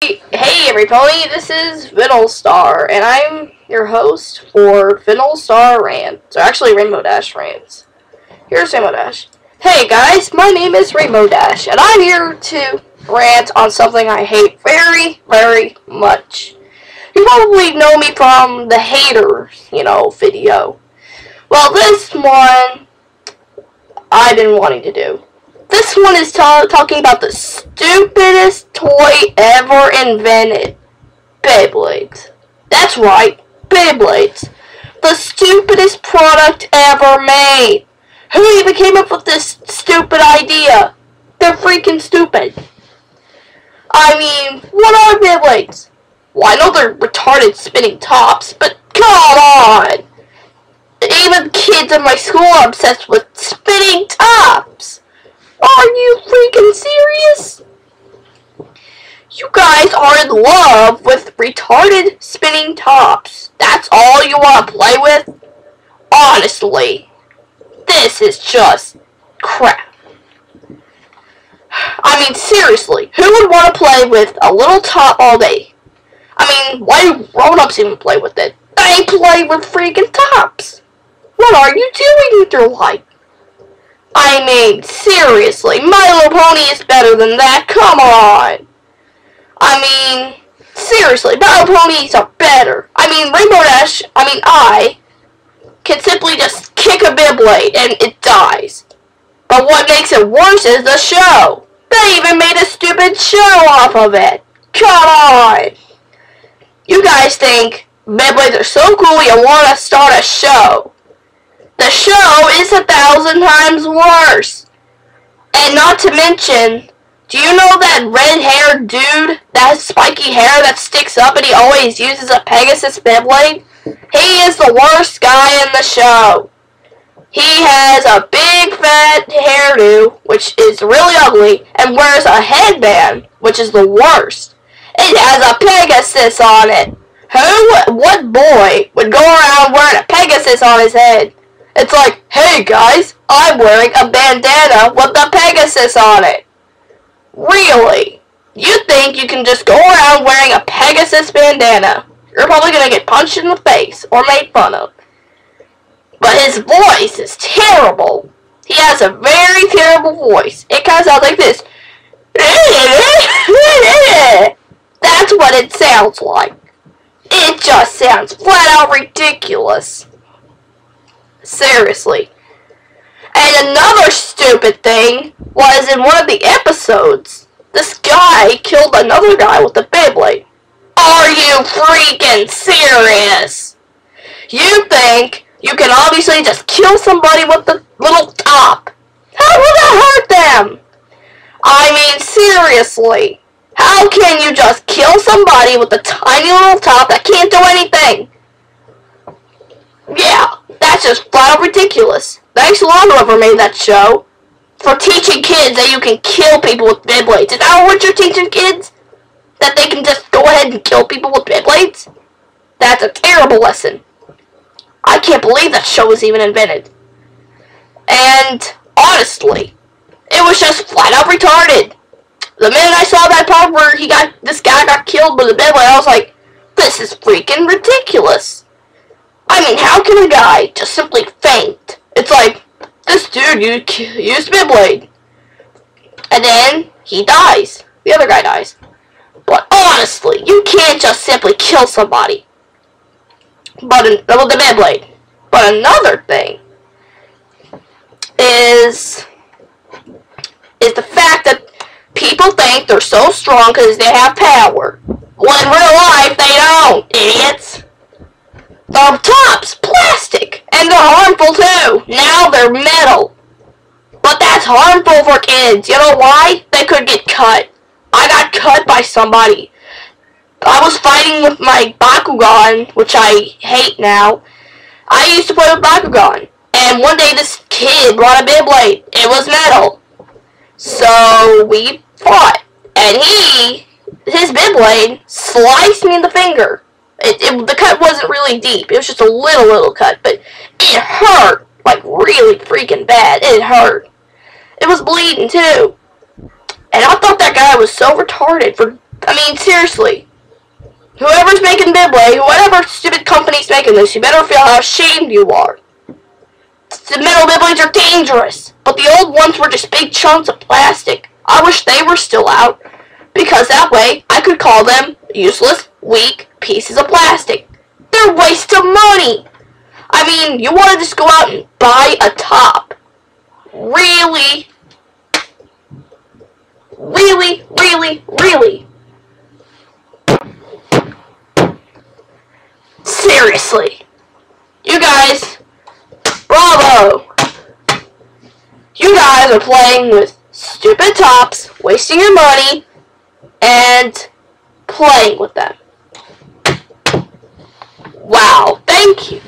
Hey everybody, this is Star, and I'm your host for Star Rants, or actually Rainbow Dash Rants. Here's Rainbow Dash. Hey guys, my name is Rainbow Dash, and I'm here to rant on something I hate very, very much. You probably know me from the haters, video. Well, this one I've been wanting to do. This one is talking about the stupidest toy ever invented. Beyblades. That's right, Beyblades. The stupidest product ever made. Who even came up with this stupid idea? They're freaking stupid. I mean, what are Beyblades? Well, I know they're retarded spinning tops, but come on! Even kids in my school are obsessed with spinning tops. Are you freaking serious? You guys are in love with retarded spinning tops. That's all you want to play with? Honestly, this is just crap. I mean, seriously, who would want to play with a little top all day? I mean, why do grown-ups even play with it? They play with freaking tops. What are you doing with your life? I mean, seriously, My Little Pony is better than that, come on! I mean, seriously, My Little Ponies are better. I mean, I can simply just kick a Beyblade and it dies. But what makes it worse is the show. They even made a stupid show off of it. Come on! You guys think Beyblades are so cool you want to start a show. The show is 1,000 times worse. And not to mention, do you know that red-haired dude that has spiky hair that sticks up and he always uses a Pegasus Beyblade? He is the worst guy in the show. He has a big fat hairdo, which is really ugly, and wears a headband, which is the worst. It has a Pegasus on it. What boy would go around wearing a Pegasus on his head? It's like, hey guys, I'm wearing a bandana with a Pegasus on it. Really? You think you can just go around wearing a Pegasus bandana? You're probably going to get punched in the face or made fun of. But his voice is terrible. He has a very terrible voice. It kind of sounds like this. That's what it sounds like. It just sounds flat out ridiculous. Seriously. And another stupid thing was in one of the episodes, this guy killed another guy with a Beyblade. Are you freaking serious? You think you can obviously just kill somebody with the little top? How will that hurt them? I mean, seriously. How can you just kill somebody with a tiny little top that can't do anything? Yeah, that's just flat out ridiculous. Thanks a lot whoever made that show for teaching kids that you can kill people with Beyblades. Is that what you're teaching kids? That they can just go ahead and kill people with Beyblades? That's a terrible lesson. I can't believe that show was even invented. And honestly, it was just flat out retarded. The minute I saw that part where this guy got killed with a Beyblade, I was like, this is freaking ridiculous. I mean, how can a guy just simply faint? It's like, this dude used Beyblade. And then he dies. The other guy dies. But honestly, you can't just simply kill somebody with the Beyblade. But another thing is the fact that people think they're so strong because they have power. When in real life, they don't, idiots. The top's plastic, and they're harmful too. Now they're metal. But that's harmful for kids. You know why? They could get cut. I got cut by somebody. I was fighting with my Bakugan, which I hate now. I used to play with Bakugan. And one day this kid brought a Beyblade. It was metal. So we fought. And his Beyblade sliced me in the finger. The cut wasn't really deep. It was just a little cut, but it hurt, like really freaking bad. It hurt. It was bleeding too. And I thought that guy was so retarded for I mean, seriously. Whoever's making Beyblade, whatever stupid company's making this, you better feel how ashamed you are. The metal Beyblades are dangerous, but the old ones were just big chunks of plastic. I wish they were still out, because that way I could call them useless, weak pieces of plastic. They're a waste of money. I mean, you want to just go out and buy a top. Really? Really, really, really? Seriously. You guys, bravo. You guys are playing with stupid tops, wasting your money, and playing with them. Wow, thank you.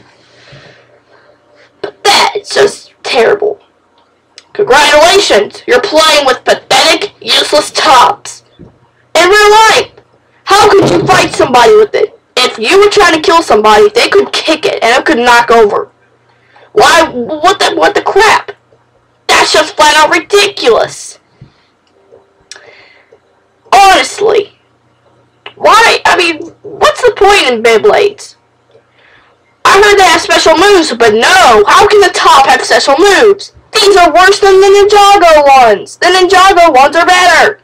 But that's just terrible. Congratulations, you're playing with pathetic, useless tops. In real life, how could you fight somebody with it? If you were trying to kill somebody, they could kick it and it could knock over. Why? What the crap? That's just flat out ridiculous. Honestly. Why? I mean, what's the point in Beyblades? I heard they have special moves, but no. How can the top have special moves? These are worse than the Ninjago ones. The Ninjago ones are better.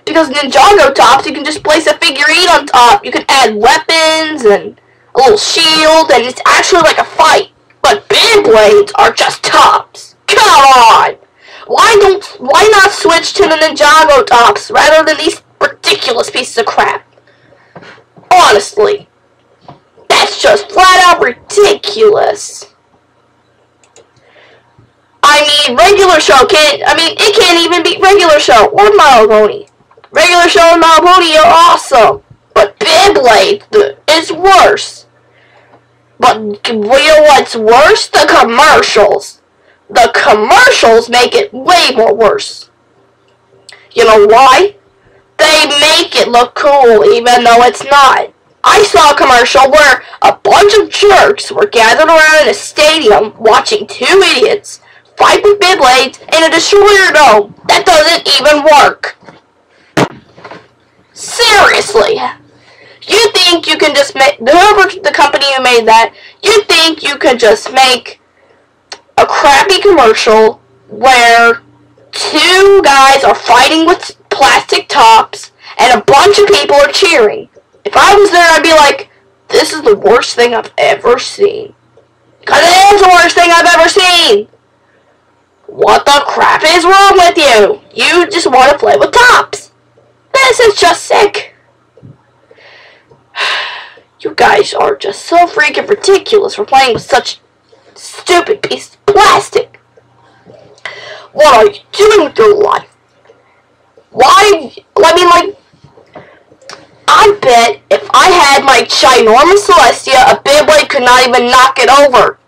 Because Ninjago tops, you can just place a figurine on top. You can add weapons and a little shield, and it's actually like a fight. But Beyblades are just tops. Come on! Why not switch to the Ninjago tops rather than these ridiculous pieces of crap? Honestly, that's just flat out ridiculous. I mean, regular show it can't even beat regular show or Model Pony. Regular show and Model Pony are awesome, but Beyblade is worse. But you know what's worse? The commercials. The commercials make it way more worse. You know why? They make it look cool even though it's not. I saw a commercial where a bunch of jerks were gathered around in a stadium watching two idiots fight with Beyblades in a destroyer dome. That doesn't even work. Seriously. You think you can just make, whoever the company who made that, you think you could just make a crappy commercial where two guys are fighting with plastic tops and a bunch of people are cheering. If I was there, I'd be like, this is the worst thing I've ever seen. Because it is the worst thing I've ever seen. What the crap is wrong with you? You just want to play with tops. This is just sick. You guys are just so freaking ridiculous for playing with such stupid pieces of plastic. What are you doing with your life? Why? I mean, like, I bet if I had my ginormous Celestia, a Beyblade could not even knock it over.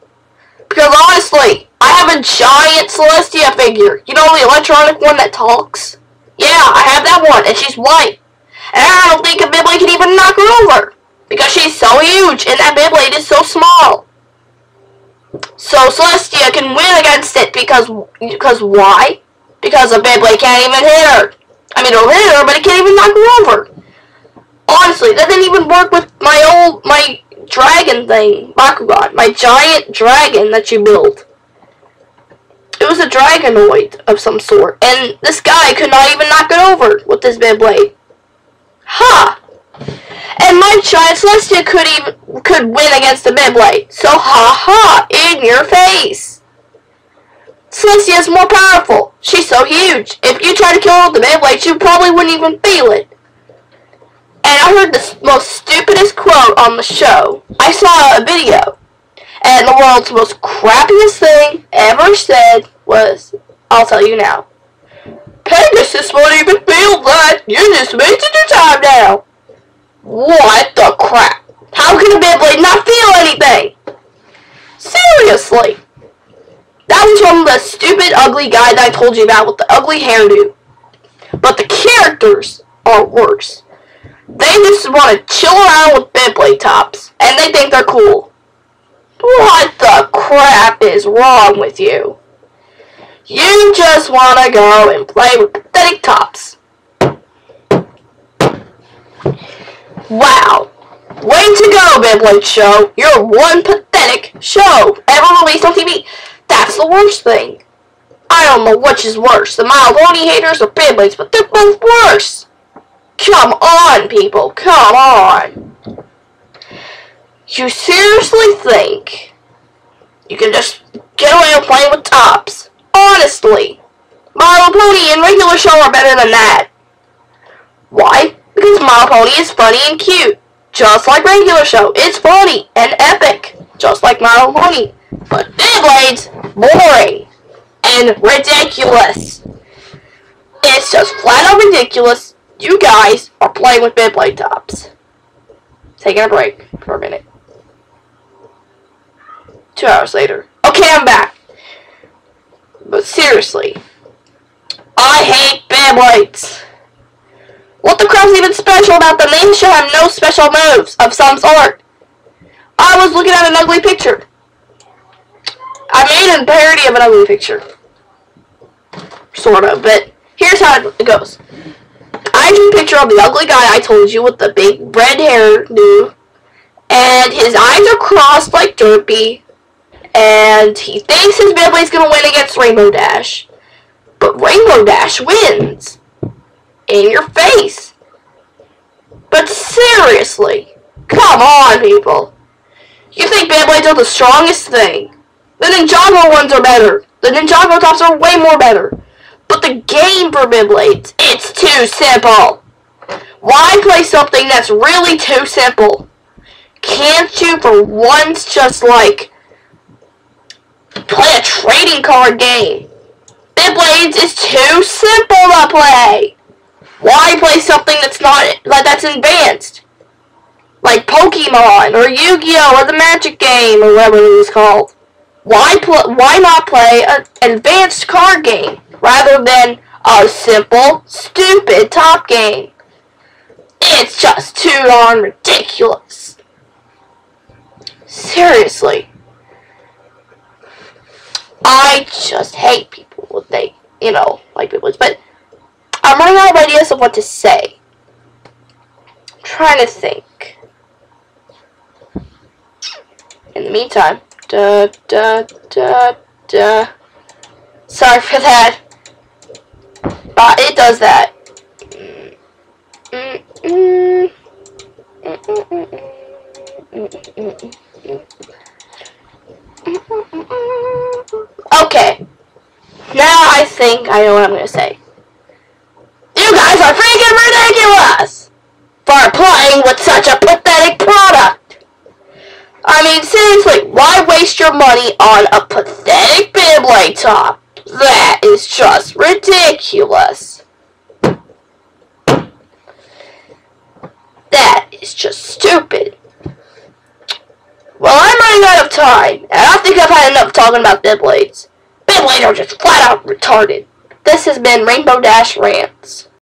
Because honestly, I have a giant Celestia figure. You know, the electronic one that talks? Yeah, I have that one, and she's white. And I don't think a Beyblade can even knock her over. Because she's so huge, and that Beyblade is so small. So Celestia can win against it because why? Because a Beyblade can't even hit her. I mean, it'll hit her, but it can't even knock her over. Honestly, that didn't even work with my dragon thing, Bakugan, my giant dragon that you built. It was a dragonoid of some sort, and this guy could not even knock it over with this Beyblade. Ha! And my giant Celestia could win against the Beyblade. So ha ha, in your face. Celestia is more powerful. She's so huge. If you try to kill her with the Beyblade, she probably wouldn't even feel it. And I heard the most stupidest quote on the show. I saw a video. And the world's most crappiest thing ever said was, I'll tell you now. Pegasus won't even feel that. You're just wasting your time now. What the crap? How can a Beyblade not feel anything? Seriously. That was from the stupid, ugly guy that I told you about with the ugly hairdo. But the characters are worse. They just want to chill around with Beyblade tops, and they think they're cool. What the crap is wrong with you? You just want to go and play with pathetic tops. Wow. Way to go, Beyblade Show. You're one pathetic show ever released on TV. That's the worst thing. I don't know which is worse, the My Little Pony haters or Beyblades, but they're both worse. Come on, people. Come on. You seriously think you can just get away with playing with tops? Honestly. My Little Pony and regular show are better than that. Why? Because My Little Pony is funny and cute. Just like regular show. It's funny and epic. Just like My Little Pony. But Beyblades, boring and ridiculous. It's just flat out ridiculous. You guys are playing with Beyblade tops. Taking a break for a minute. 2 hours later. Okay, I'm back. But seriously, I hate Beyblades. What the crap's even special about them? They should have no special moves of some sort. I was looking at an ugly picture. I made a parody of an ugly picture. Sort of, but here's how it goes. I drew a picture of the ugly guy I told you with the big red hairdo. And his eyes are crossed like Derpy. And he thinks his Beyblade's gonna win against Rainbow Dash. But Rainbow Dash wins. In your face. But seriously, come on, people. You think Beyblades are the strongest thing? The Ninjago ones are better. The Ninjago tops are way more better. But the game for Beyblades, it's too simple. Why play something that's really too simple? Can't you for once just like play a trading card game? Beyblades is too simple to play. Why play something that's not that's advanced? Like Pokemon or Yu-Gi-Oh or the Magic game or whatever it was called. Why not play an advanced card game rather than a simple, stupid top game? It's just too darn ridiculous. Seriously. I just hate people when they, like Beyblades. But I'm running out of ideas of what to say. I'm trying to think. In the meantime, sorry for that. But it does that. Okay. Now I think I know what I'm going to say. You guys are freaking ridiculous for playing with such a pathetic product. I mean, seriously, why waste your money on a pathetic Beyblade top? That is just ridiculous. That is just stupid. Well, I'm running out of time, and I think I've had enough talking about Beyblades. Beyblades are just flat out retarded. This has been Rainbow Dash Rants.